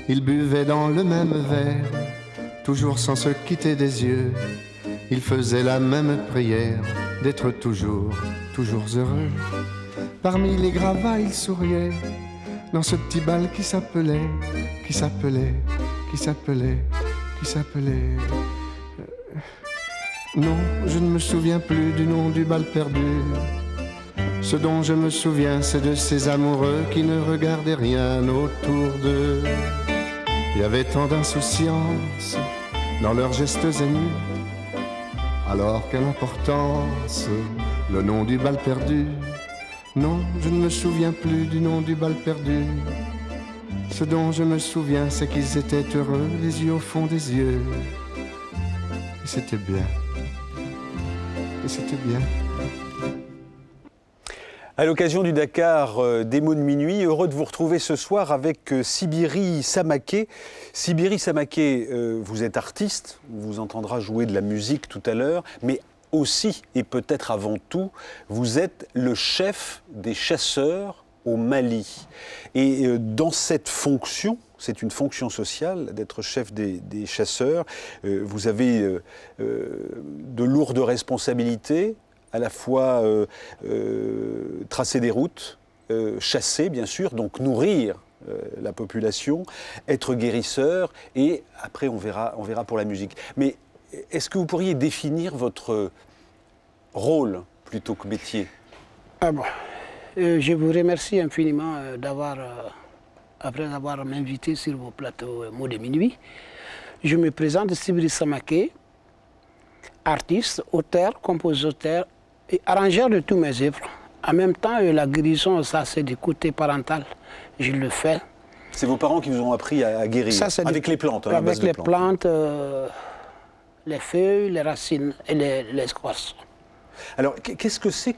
Ils buvaient dans le même verre, toujours sans se quitter des yeux. Ils faisaient la même prière, d'être toujours, toujours heureux. Parmi les gravats, ils souriaient, dans ce petit bal qui s'appelait. Non, je ne me souviens plus du nom du bal perdu. Ce dont je me souviens, c'est de ces amoureux qui ne regardaient rien autour d'eux. Il y avait tant d'insouciance dans leurs gestes émus. Alors quelle importance, le nom du bal perdu. Non, je ne me souviens plus du nom du bal perdu. Ce dont je me souviens, c'est qu'ils étaient heureux, les yeux au fond des yeux. Et c'était bien. Et c'était bien. À l'occasion du Dakar des mots de minuit, heureux de vous retrouver ce soir avec Sibiri Samaké. Sibiri Samaké, vous êtes artiste, on vous entendra jouer de la musique tout à l'heure, mais aussi, et peut-être avant tout, vous êtes le chef des chasseurs au Mali. Et dans cette fonction, c'est une fonction sociale d'être chef des chasseurs, vous avez de lourdes responsabilités, à la fois tracer des routes, chasser bien sûr, donc nourrir la population, être guérisseur, et après on verra pour la musique. Mais est-ce que vous pourriez définir votre rôle plutôt que métier? Je vous remercie infiniment après avoir m'invité sur vos plateaux Mots de minuit. Je me présente Sibiri Samaké, artiste, auteur, compositeur et arrangeur de tous mes œuvres. En même temps, la guérison, ça c'est du côté parental, je le fais. C'est vos parents qui vous ont appris à guérir, ça, avec les plantes, hein, avec les plantes, les feuilles, les racines et les écorces. Alors, qu'est-ce que c'est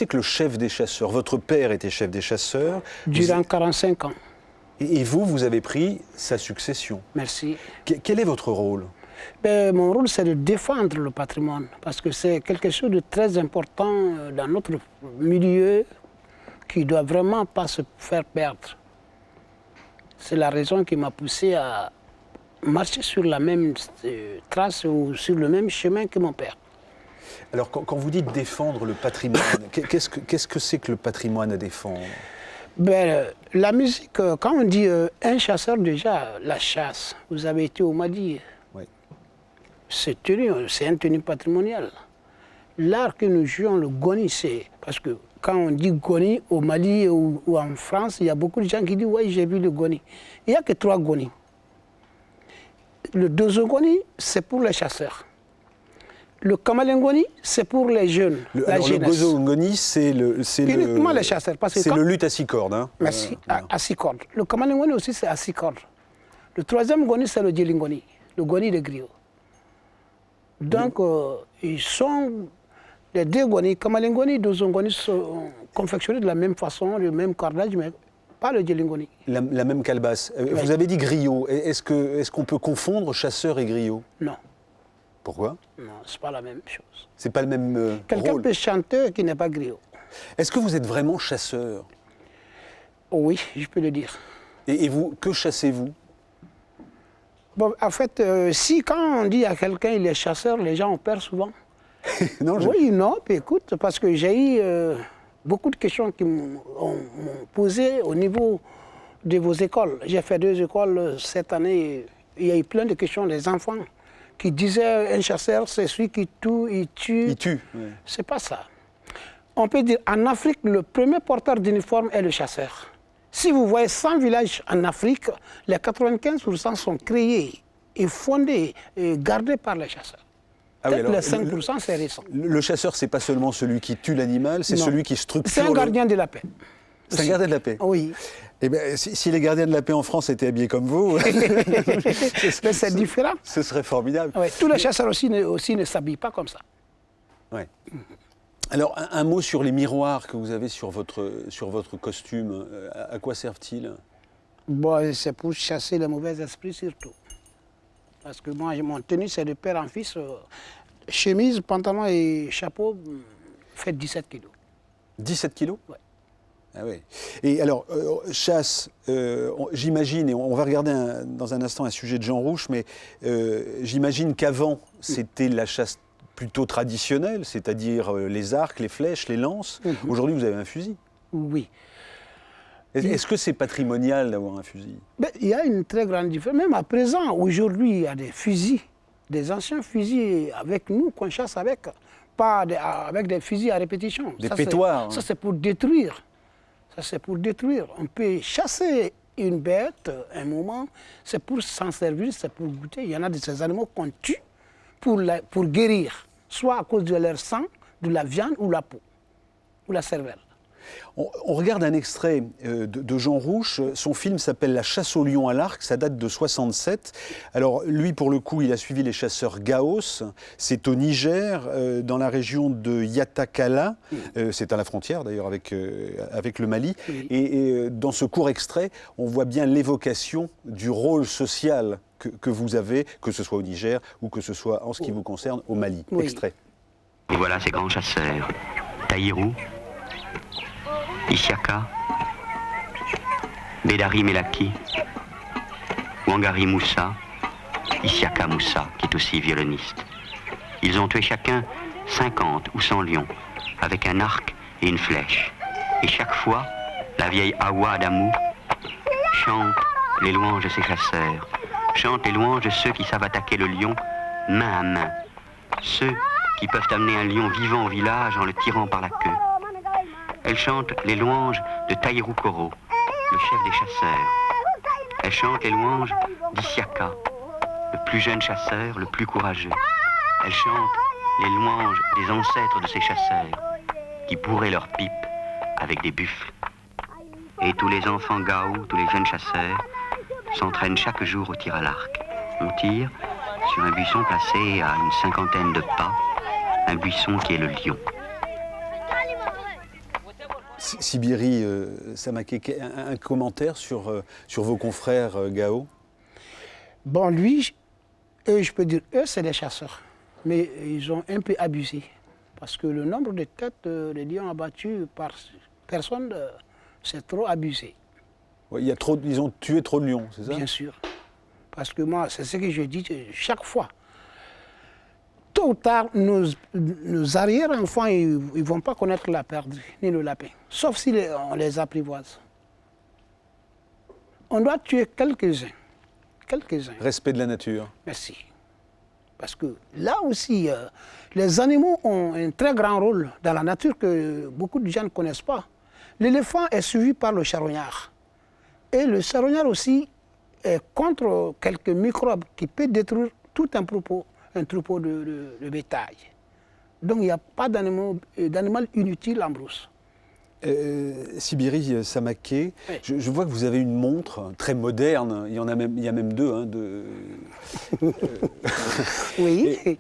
que le chef des chasseurs? Votre père était chef des chasseurs. Durant 45 ans. Et vous avez pris sa succession. Merci. Quel est votre rôle? Mon rôle, c'est de défendre le patrimoine, parce que c'est quelque chose de très important dans notre milieu qui ne doit vraiment pas se faire perdre. C'est la raison qui m'a poussé à marcher sur la même trace ou sur le même chemin que mon père. Alors, quand vous dites défendre le patrimoine, qu'est-ce que c'est que le patrimoine à défendre? La musique, quand on dit un chasseur, déjà, la chasse, vous avez été au Mali. Oui. C'est un tenue patrimonial. L'art que nous jouons, le goni, c'est... Parce que quand on dit goni au Mali ou en France, il y a beaucoup de gens qui disent « Oui, j'ai vu le goni ». Il n'y a que 3 gonis. Le dozogoni, c'est pour les chasseurs. Le kamalengoni, c'est pour les jeunes, la jeunesse. Le gozogoni, c'est uniquement les chasseurs. C'est le luth à 6 cordes. Hein. Merci, à 6 cordes. Le kamalengoni aussi, c'est à 6 cordes. Le 3e goni, c'est le djelingoni, le goni de griot. Donc, ils sont les 2 gonis, kamalengoni et dozogoni, sont confectionnés de la même façon, le même cordage, mais pas le djelingoni. La même calebasse. Vous avez dit griot. Est-ce qu'on peut confondre chasseur et griot? Non. Pourquoi? Non, ce n'est pas la même chose. C'est pas le même Quelqu'un rôle. peut chanter qui n'est pas griot. Est-ce que vous êtes vraiment chasseur? Oui, je peux le dire. Et vous, que chassez-vous? En fait, si quand on dit à quelqu'un il est chasseur, les gens ont peur souvent. Non, Oui, non, puis écoute, parce que j'ai eu beaucoup de questions qui m'ont posé au niveau de vos écoles. J'ai fait 2 écoles cette année. Il y a eu plein de questions des enfants qui disaient un chasseur, c'est celui qui tue, il tue. Il tue. Ouais. C'est pas ça. On peut dire, en Afrique, le premier porteur d'uniforme est le chasseur. Si vous voyez 100 villages en Afrique, les 95% sont créés et fondés et gardés par les chasseurs. Ah oui, alors, les 5%, c'est récent. Le chasseur, c'est pas seulement celui qui tue l'animal, c'est celui qui structure. C'est un gardien de la paix. C'est un gardien de la paix. Oui. Eh bien, si les gardiens de la paix en France étaient habillés comme vous, mais c'est différent. Ce serait formidable. Ouais, tous les chasseurs aussi ne s'habillent pas comme ça. Ouais. Alors, un mot sur les miroirs que vous avez sur votre costume. À quoi servent-ils? Bon, c'est pour chasser les mauvais esprits surtout. Parce que moi, mon tenue, c'est de père en fils. chemise, pantalon et chapeau fait 17 kilos. 17 kilos? Ouais. Ah oui. Et alors, chasse, j'imagine, et on va regarder dans un instant un sujet de Jean Rouch, mais j'imagine qu'avant, c'était la chasse plutôt traditionnelle, c'est-à-dire les arcs, les flèches, les lances. Aujourd'hui, vous avez un fusil. Oui. Est-ce que c'est patrimonial d'avoir un fusil? Ben, il y a une très grande différence. Même à présent, aujourd'hui, il y a des fusils, des anciens fusils avec nous qu'on chasse avec, pas avec des fusils à répétition. Des pétoires. Ça, c'est pour détruire. Ça, c'est pour détruire. On peut chasser une bête, un moment, c'est pour s'en servir, c'est pour goûter. Il y en a de ces animaux qu'on tue pour guérir, soit à cause de leur sang, de la viande ou la peau, ou la cervelle. On regarde un extrait de Jean Rouch. Son film s'appelle La chasse au lion à l'arc. Ça date de 67. Alors, lui, pour le coup, il a suivi les chasseurs Gaos. C'est au Niger, dans la région de Yatakala. C'est à la frontière, d'ailleurs, avec le Mali. Oui. Et dans ce court extrait, on voit bien l'évocation du rôle social que vous avez, que ce soit au Niger ou que ce soit, en ce qui vous concerne, au Mali. Oui. Extrait. Et voilà ces grands chasseurs. Taïrou, Isiaka, Bédari Melaki, Wangari Moussa, Isiaka Moussa, qui est aussi violoniste. Ils ont tué chacun 50 ou 100 lions, avec un arc et une flèche. Et chaque fois, la vieille Awa Adamou chante les louanges de ses chasseurs, chante les louanges de ceux qui savent attaquer le lion main à main, ceux qui peuvent amener un lion vivant au village en le tirant par la queue. Elle chante les louanges de Taïrou Koro, le chef des chasseurs. Elle chante les louanges d'Isiaka, le plus jeune chasseur, le plus courageux. Elle chante les louanges des ancêtres de ces chasseurs, qui bourraient leurs pipes avec des buffles. Et tous les enfants Gao, tous les jeunes chasseurs, s'entraînent chaque jour au tir à l'arc. On tire sur un buisson placé à une 50aine de pas, un buisson qui est le lion. Sibiri Samaké, un commentaire sur vos confrères Gao? Bon, lui, eux, je peux dire, eux, c'est des chasseurs. Mais ils ont un peu abusé. Parce que le nombre de têtes de lions abattus par personne, c'est trop abusé. Ouais, ils ont tué trop de lions, c'est ça? Bien sûr. Parce que moi, c'est ce que je dis chaque fois. Tôt ou tard, nos arrière-enfants, ils ne vont pas connaître la perdrix ni le lapin. Sauf si on les apprivoise. On doit tuer quelques-uns. Quelques-uns. Respect de la nature. Merci. Parce que là aussi, les animaux ont un très grand rôle dans la nature que beaucoup de gens ne connaissent pas. L'éléphant est suivi par le charognard. Et le charognard aussi est contre quelques microbes qui peuvent détruire tout un troupeau de bétail. Donc il n'y a pas d'animal inutile en brousse. Sibiri Samaké, Oui. je vois que vous avez une montre très moderne. Il y a même deux. Hein, Oui.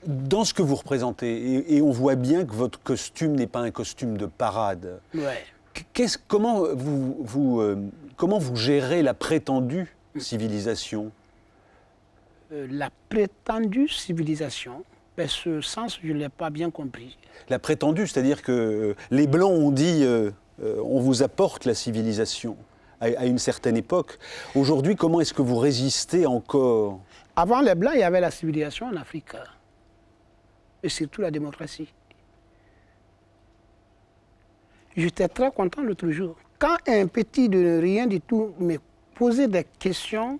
Dans ce que vous représentez, et on voit bien que votre costume n'est pas un costume de parade. Ouais. Comment vous gérez la prétendue civilisation? La prétendue civilisation, ben, ce sens, je ne l'ai pas bien compris. La prétendue, c'est-à-dire que les Blancs ont dit on vous apporte la civilisation à une certaine époque. Aujourd'hui, comment est-ce que vous résistez encore? Avant les Blancs, il y avait la civilisation en Afrique. Et surtout la démocratie. J'étais très content l'autre jour. Quand un petit de rien du tout me posait des questions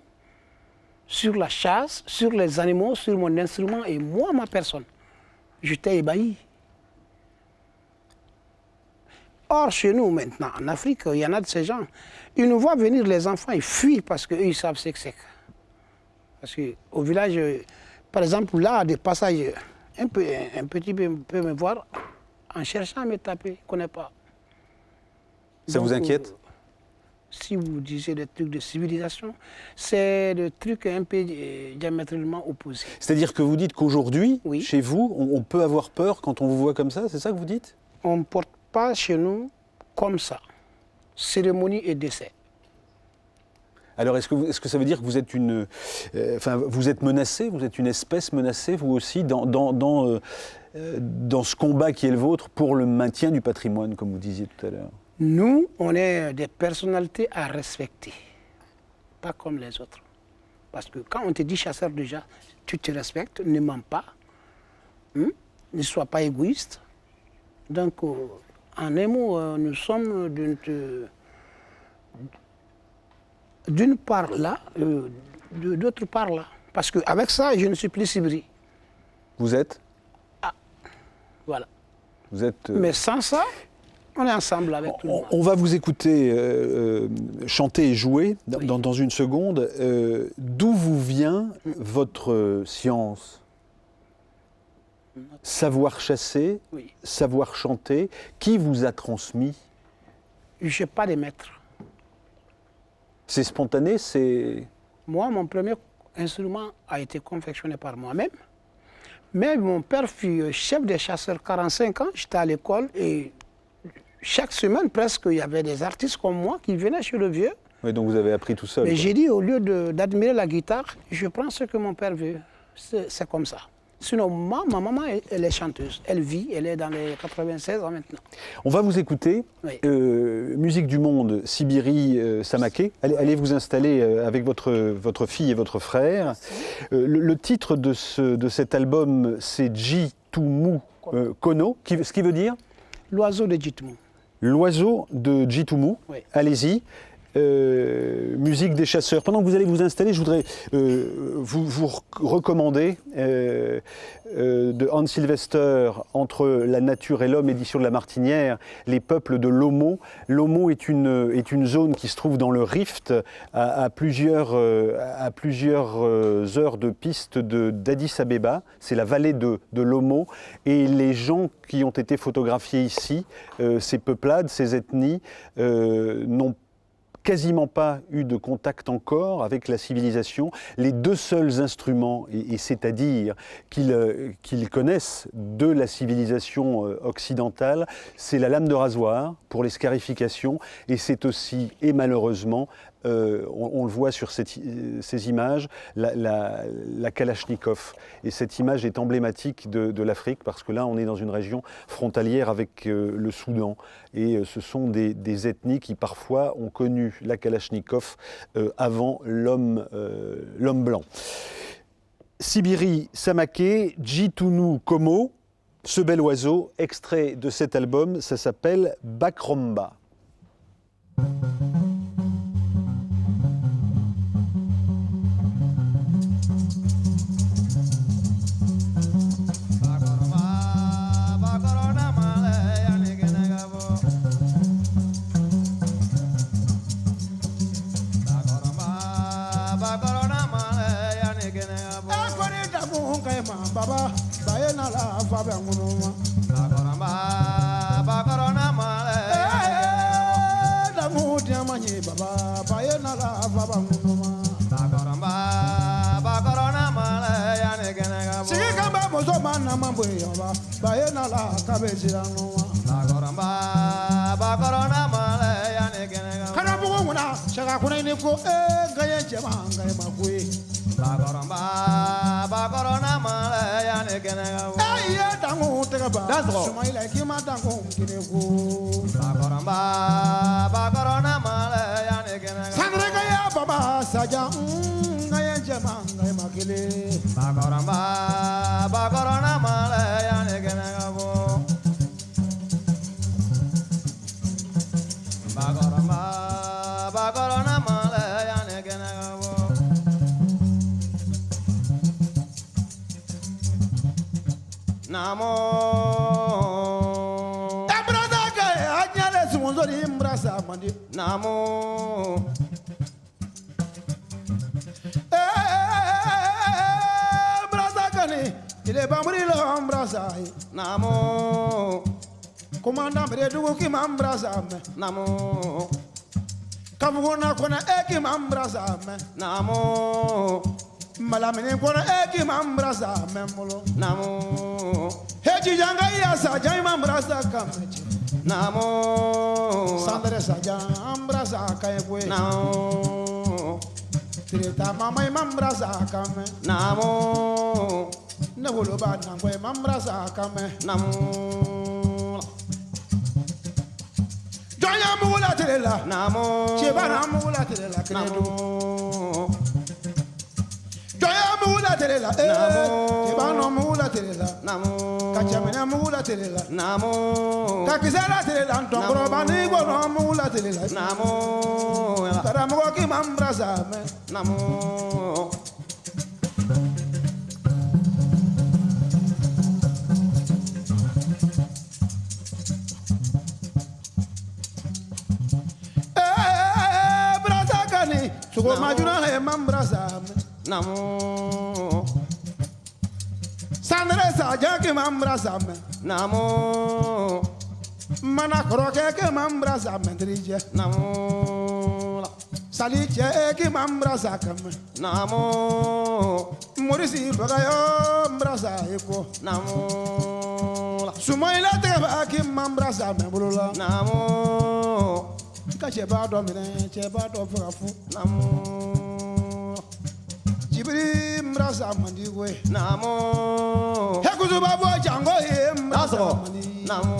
sur la chasse, sur les animaux, sur mon instrument et moi, ma personne, j'étais ébahi. Or, chez nous, maintenant, en Afrique, il y en a de ces gens. Ils nous voient venir, les enfants, ils fuient parce qu'eux, ils savent ce que c'est. Parce qu'au village, par exemple, là, des passages, un petit peut me voir en cherchant à me taper, je ne connais pas. Ça vous inquiète? Si vous disiez des trucs de civilisation, c'est des trucs un peu diamétralement opposés. C'est-à-dire que vous dites qu'aujourd'hui, Oui. chez vous, on peut avoir peur quand on vous voit comme ça? C'est ça que vous dites? On ne porte pas chez nous comme ça. Cérémonie et décès. Alors, est-ce que ça veut dire que vous êtes vous êtes menacé, vous êtes une espèce menacée, vous aussi, dans ce combat qui est le vôtre pour le maintien du patrimoine, comme vous disiez tout à l'heure? Nous, on est des personnalités à respecter, pas comme les autres. Parce que quand on te dit chasseur déjà, tu te respectes, ne mens pas, ne sois pas égoïste. Donc, en un mot, nous sommes d'une part là, d'autre part là. Parce qu'avec ça, je ne suis plus Sibiri. Vous êtes? Voilà. Vous êtes... Mais sans ça, on est ensemble avec tout le monde. On va vous écouter chanter et jouer dans une seconde. D'où vous vient votre science? Savoir chasser, Oui. savoir chanter. Qui vous a transmis? Je n'ai pas de maître. C'est spontané, c'est... Moi, mon premier instrument a été confectionné par moi-même. Mais mon père fut chef des chasseurs 45 ans. J'étais à l'école et chaque semaine, presque, il y avait des artistes comme moi qui venaient chez le vieux. Oui, donc vous avez appris tout seul. Mais quoi. j'ai dit, au lieu d'admirer la guitare, je prends ce que mon père veut. C'est comme ça. Sinon, ma maman, elle est chanteuse. Elle vit, elle est dans les 96 ans maintenant. On va vous écouter. Oui. Musique du monde, Sibiri Samaké. Allez vous installer avec votre fille et votre frère. Le titre de cet album, c'est Jitumu Kono, ce qui veut dire L'oiseau de Jitumu. L'oiseau de Jitumu. Oui. Allez-y. Musique des chasseurs. Pendant que vous allez vous installer, je voudrais vous recommander de Hans Sylvester, Entre la nature et l'homme, édition de La Martinière, Les peuples de l'Omo. L'Omo est une zone qui se trouve dans le Rift, à plusieurs heures de piste d'Addis Abeba. C'est la vallée de l'Omo. Et les gens qui ont été photographiés ici, ces peuplades, ces ethnies, n'ont quasiment pas eu de contact encore avec la civilisation. Les deux seuls instruments, et c'est-à-dire qu'ils connaissent de la civilisation occidentale, c'est la lame de rasoir pour les scarifications, et c'est aussi, et malheureusement, on le voit sur ces images, la Kalachnikov. Et cette image est emblématique de l'Afrique, parce que là, on est dans une région frontalière avec le Soudan. Et ce sont des ethnies qui, parfois, ont connu la Kalachnikov avant l'homme blanc. Sibiri Samaké, Jitumu Komo, ce bel oiseau, extrait de cet album, ça s'appelle Bakromba. Baba, bayena la fabe ngunuma. Bakorona male. Da ngudi amanyi baba, bayena la fabe ngunuma. Bakorona male yani genega. Sigi kamba mozo mana mambo yoba, bayena la kabezira numa. Bakorona male yani genega. Kana bugo nguna, shaka kuna ni ko gaye jema gaye makui. Bakorona male yani genega. Aye dango tegaba. Sumaila kima dango kineku. Bakorona male yani genega. Sandre gaya baba saja gaye jema gaye makile. Bakorona male yani genega. Bakorona male yani genega. Namo Embraza kay anyale sumonzori embraza mandi Namo Embraza kani ile bamuri lo embraza Namo Komanda mredugo ki mambraza me Namo Kavuna kona eki mambraza me Namo Malamine kona eki mambraza memolo Namo Heji janga ya sa jai mambraza kameche Namo Sandre sa jai mambraza kaekwe Namo Tireta mama imam brasa kame. Namo. Nebolo ba nangwe imam brasa kame. Namo. Joya mugula tirela. Namo. Chebana mugula tirela kredo. Namo. Joya mugula tirela. Namo. Chebana mugula tirela. Namo. Kachamena mugula tirela. Namo. Kakizala tirela ntongro bani gwono mugula tirela. Namo. Tara mugo ki imam brasa me. Namo. Brasa kani. Sugo majuna he imam brasa me. Namo. Sandre sa jaki imam brasa me. Namo. Mana kroke ke imam brasa me drije. Namo. Sali che ki imam brasa kame. Namo. Morisi bagayo brasa eko. Namo. Sumoila te ba ki imam brasa me bulula. Namo. Ka che ba do mine che ba do fafu. Namo. Jibri brasa mandi we. Namo. He kuzu ba bo jango he That's brasa all. mandi. Namo.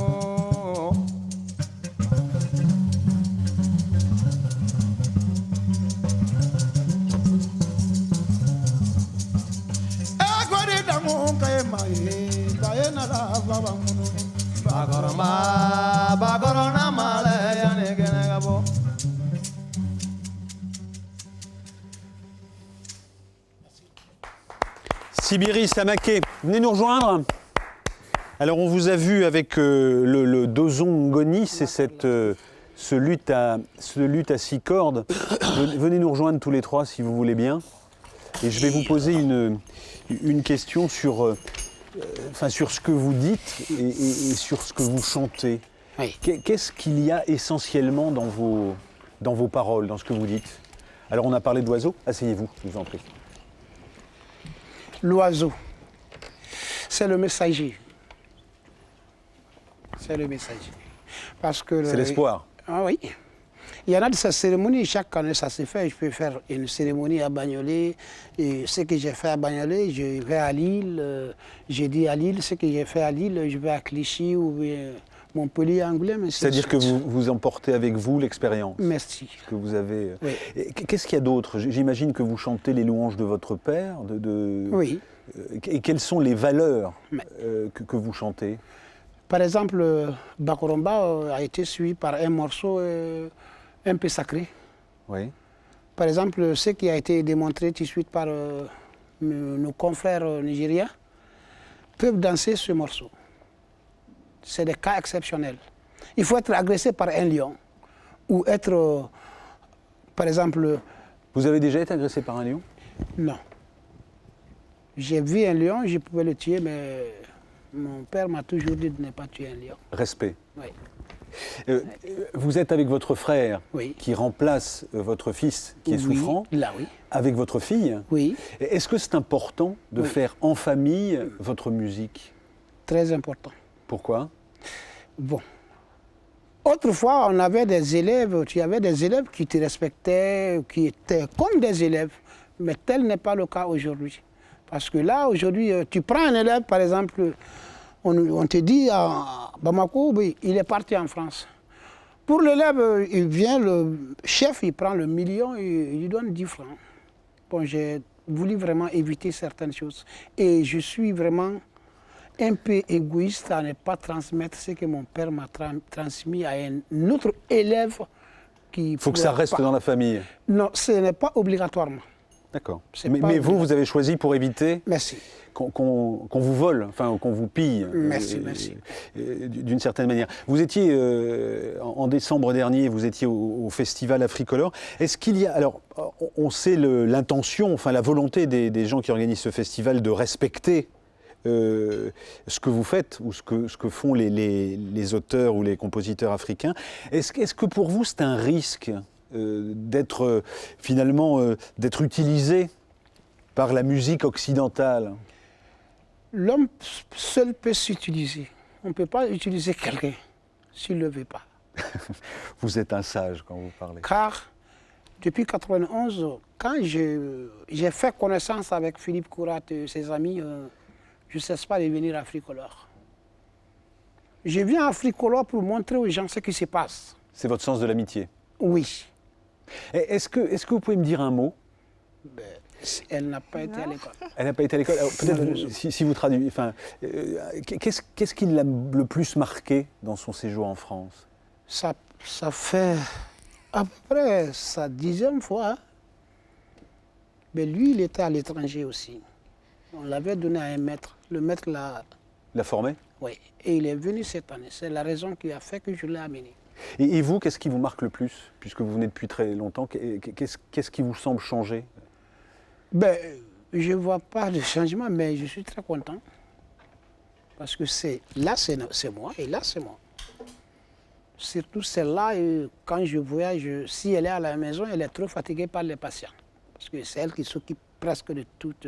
E kwari dango kai mai. Ba ye na la va ba munu. Bagoroma, bagorona male, yane gene gabo. Sibiri Samaké, venez nous rejoindre. Alors on vous a vu avec le dozon ngoni, c'est ce luth à 6 cordes. Venez nous rejoindre tous les trois si vous voulez bien. Et je vais vous poser une question sur ce que vous dites et sur ce que vous chantez. Oui. Qu'est-ce qu'il y a essentiellement dans vos paroles, dans ce que vous dites? Alors on a parlé d'oiseaux, asseyez-vous, je vous en prie. L'oiseau, c'est le messager. C'est le messager. Parce que C'est l'espoir. Ah oui. Il y en a de ces cérémonies, chaque année ça se fait. Je peux faire une cérémonie à Bagnolet. Et ce que j'ai fait à Bagnolet, je vais à Lille. Je dis à Lille, ce que j'ai fait à Lille, je vais à Clichy ou bien Montpellier, Angoulême. C'est-à-dire que vous emportez avec vous l'expérience Merci. que vous avez. Oui. Et qu'est-ce qu'il y a d'autre? J'imagine que vous chantez les louanges de votre père. Oui. Et quelles sont les valeurs que vous chantez? Par exemple, Bakoromba a été suivi par un morceau un peu sacré. Oui. Par exemple, ce qui a été démontré tout de suite par nos confrères nigériens peuvent danser ce morceau. C'est des cas exceptionnels. Il faut être agressé par un lion ou être, par exemple... Vous avez déjà été agressé par un lion? Non. J'ai vu un lion, je pouvais le tuer, mais mon père m'a toujours dit de ne pas tuer un lion. Respect. Oui. Vous êtes avec votre frère Oui. qui remplace votre fils qui est Oui, souffrant, là, oui. avec votre fille. Oui, Est-ce que c'est important de Oui. faire en famille votre musique? très important. Pourquoi? Bon. Autrefois, on avait des élèves, tu avais des élèves qui te respectaient, qui étaient comme des élèves, mais tel n'est pas le cas aujourd'hui. Parce que là, aujourd'hui, tu prends un élève, par exemple, on te dit à Bamako, oui, il est parti en France. Pour l'élève, il vient, le chef, il prend le million, il lui donne 10 francs. Bon, j'ai voulu vraiment éviter certaines choses. Et je suis vraiment un peu égoïste à ne pas transmettre ce que mon père m'a transmis à un autre élève qui... Il faut que ça reste dans la famille. Non, ce n'est pas obligatoirement. D'accord. C'est Mais pas vous, vous avez choisi pour éviter Merci. qu'on vous vole, enfin qu'on vous pille. Merci, merci. D'une certaine manière. Vous étiez, en décembre dernier, vous étiez au Festival Africolor. Est-ce qu'il y a... Alors, on sait l'intention, enfin la volonté des gens qui organisent ce festival de respecter ce que vous faites ou ce que font les auteurs ou les compositeurs africains. Est-ce que pour vous c'est un risque d'être finalement d'être utilisé par la musique occidentale? L'homme seul peut s'utiliser. On ne peut pas utiliser quelqu'un s'il ne le veut pas. Vous êtes un sage quand vous parlez. Car depuis 1991, quand j'ai fait connaissance avec Philippe Courat et ses amis, je ne cesse pas de venir à Fricolore. Je viens à Fricolore pour montrer aux gens ce qui se passe. C'est votre sens de l'amitié. Oui. Est-ce que vous pouvez me dire un mot? Elle n'a pas été à l'école. Elle n'a pas été à l'école. Peut-être si vous traduisez. Enfin, qu'est-ce qui l'a le plus marqué dans son séjour en France? Ça fait à peu près sa 10e fois. Hein. Mais lui, il était à l'étranger aussi. On l'avait donné à un maître. Le maître l'a formé? Oui. Et il est venu cette année. C'est la raison qui a fait que je l'ai amené. Et vous, qu'est-ce qui vous marque le plus? Puisque vous venez depuis très longtemps, qu'est-ce qui vous semble changer? Je ne vois pas de changement, mais je suis très content. Parce que là, c'est moi, et là, c'est moi. Surtout celle-là, quand je voyage, si elle est à la maison, elle est trop fatiguée par les patients. Parce que c'est elle qui s'occupe presque de toutes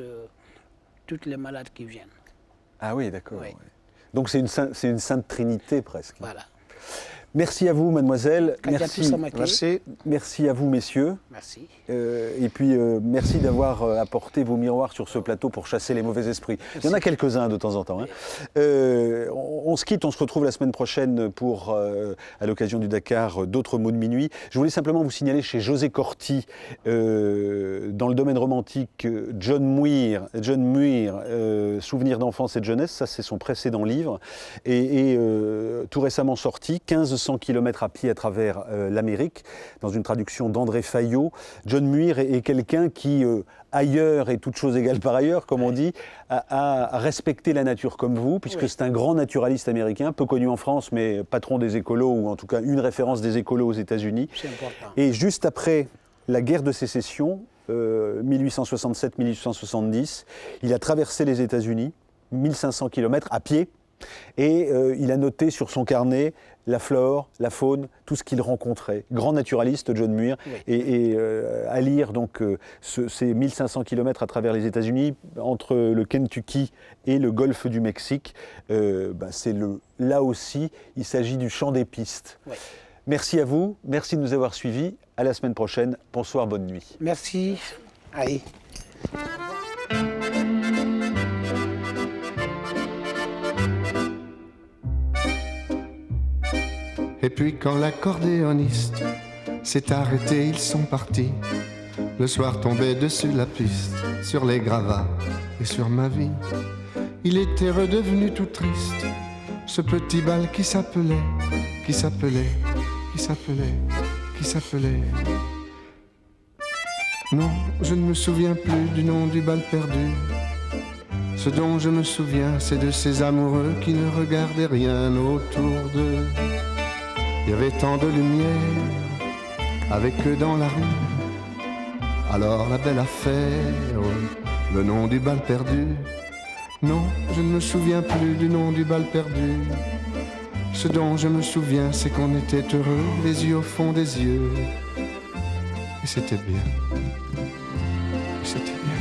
les malades qui viennent. Ah oui, d'accord. Oui. Ouais. Donc c'est une sainte trinité presque. Voilà. Merci à vous, mademoiselle. Merci à vous, messieurs. Merci. Et puis, merci d'avoir apporté vos miroirs sur ce plateau pour chasser les mauvais esprits. Merci. Il y en a quelques-uns de temps en temps. Hein. On se quitte, on se retrouve la semaine prochaine pour, à l'occasion du Dakar, d'autres mots de minuit. Je voulais simplement vous signaler chez José Corti, dans le domaine romantique, John Muir, Souvenirs d'enfance et de jeunesse, ça c'est son précédent livre, et tout récemment sorti, 1500 km à pied à travers l'Amérique, dans une traduction d'André Fayot. John Muir est quelqu'un qui, ailleurs et toute chose égale par ailleurs, comme on dit, a respecté la nature comme vous, puisque c'est un grand naturaliste américain, peu connu en France, mais patron des écolos, ou en tout cas une référence des écolos aux États-Unis. C'est important. Et juste après la guerre de sécession, 1867-1870, il a traversé les États-Unis, 1500 km à pied, et il a noté sur son carnet la flore, la faune, tout ce qu'il rencontrait. Grand naturaliste, John Muir, oui. Et à lire donc ces 1500 km à travers les États-Unis, entre le Kentucky et le golfe du Mexique, là aussi, il s'agit du chant des pistes. Oui. Merci à vous, merci de nous avoir suivis. À la semaine prochaine. Bonsoir, bonne nuit. Merci. Allez. Et puis quand l'accordéoniste s'est arrêté, ils sont partis. Le soir tombait dessus la piste, sur les gravats et sur ma vie. Il était redevenu tout triste, ce petit bal qui s'appelait. Non, je ne me souviens plus du nom du bal perdu. Ce dont je me souviens, c'est de ces amoureux qui ne regardaient rien autour d'eux. Il y avait tant de lumière avec eux dans la rue. Alors la belle affaire, le nom du bal perdu. Non, je ne me souviens plus du nom du bal perdu. Ce dont je me souviens, c'est qu'on était heureux, les yeux au fond des yeux. Et c'était bien. Et c'était bien.